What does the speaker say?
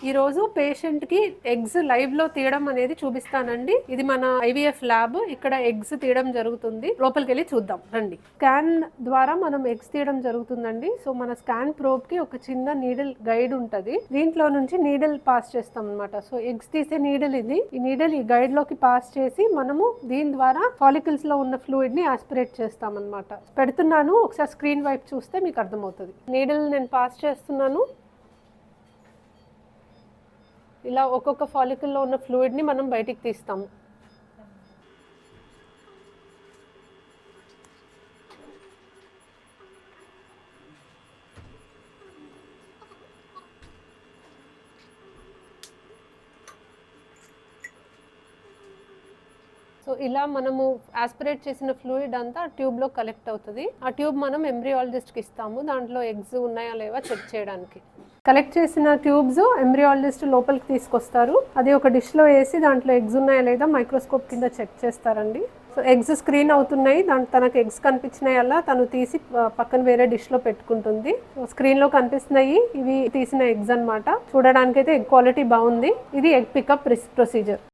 ఈ రోజు పేషెంట్ కి ఎగ్స్ లైవ్ లో తీయడం అనేది చూపిస్తానండి. ఇది మన ఐవీఎఫ్ ల్యాబ్. ఇక్కడ ఎగ్స్ తీయడం జరుగుతుంది. లోపలికి వెళ్ళి చూద్దాం రండి. స్కాన్ ద్వారా మనం ఎగ్స్ తీయడం జరుగుతుందండి. సో మన స్కాన్ ప్రోబ్ కి ఒక చిన్న నీడిల్ గైడ్ ఉంటది. దీంట్లో నుంచి నీడిల్ పాస్ చేస్తాం అనమాట. సో ఎగ్స్ తీసే నీడిల్ ఇది. ఈ నీడిల్ ఈ గైడ్ లోకి పాస్ చేసి మనము దీని ద్వారా ఫాలికల్స్ లో ఉన్న ఫ్లూయిడ్ ని ఆస్పిరేట్ చేస్తాం అనమాట. పెడుతున్నాను, ఒకసారి స్క్రీన్ వైపు చూస్తే మీకు అర్థమవుతుంది. నీడిల్ నేను పాస్ చేస్తున్నాను. ఇలా ఒక్కొక్క ఫాలికల్లో ఉన్న ఫ్లూయిడ్ని మనం బయటికి తీస్తాము. సో ఇలా మనము ఆస్పిరేట్ చేసిన ఫ్లూయిడ్ అంతా ట్యూబ్లో కలెక్ట్ అవుతుంది. ఆ ట్యూబ్ మనం ఎంబ్రియాలజిస్ట్కి ఇస్తాము. దాంట్లో ఎగ్స్ ఉన్నాయా లేవా చెక్ చేయడానికి. కలెక్ట్ చేసిన ట్యూబ్స్ ఎంబ్రియాలజిస్ట్ లోపలికి తీసుకొస్తారు. అది ఒక డిష్లో వేసి దాంట్లో ఎగ్స్ ఉన్నాయా లేదా మైక్రోస్కోప్ కింద చెక్ చేస్తారండి. సో ఎగ్స్ స్క్రీన్ అవుతున్నాయి. తనకు ఎగ్స్ కనిపించినాయి అలా తను తీసి పక్కన వేరే డిష్లో పెట్టుకుంటుంది. స్క్రీన్లో కనిపిస్తున్నాయి, ఇవి తీసిన ఎగ్స్ అనమాట. చూడడానికైతే ఎగ్ క్వాలిటీ బాగుంది. ఇది ఎగ్ పికప్ ప్రొసీజర్.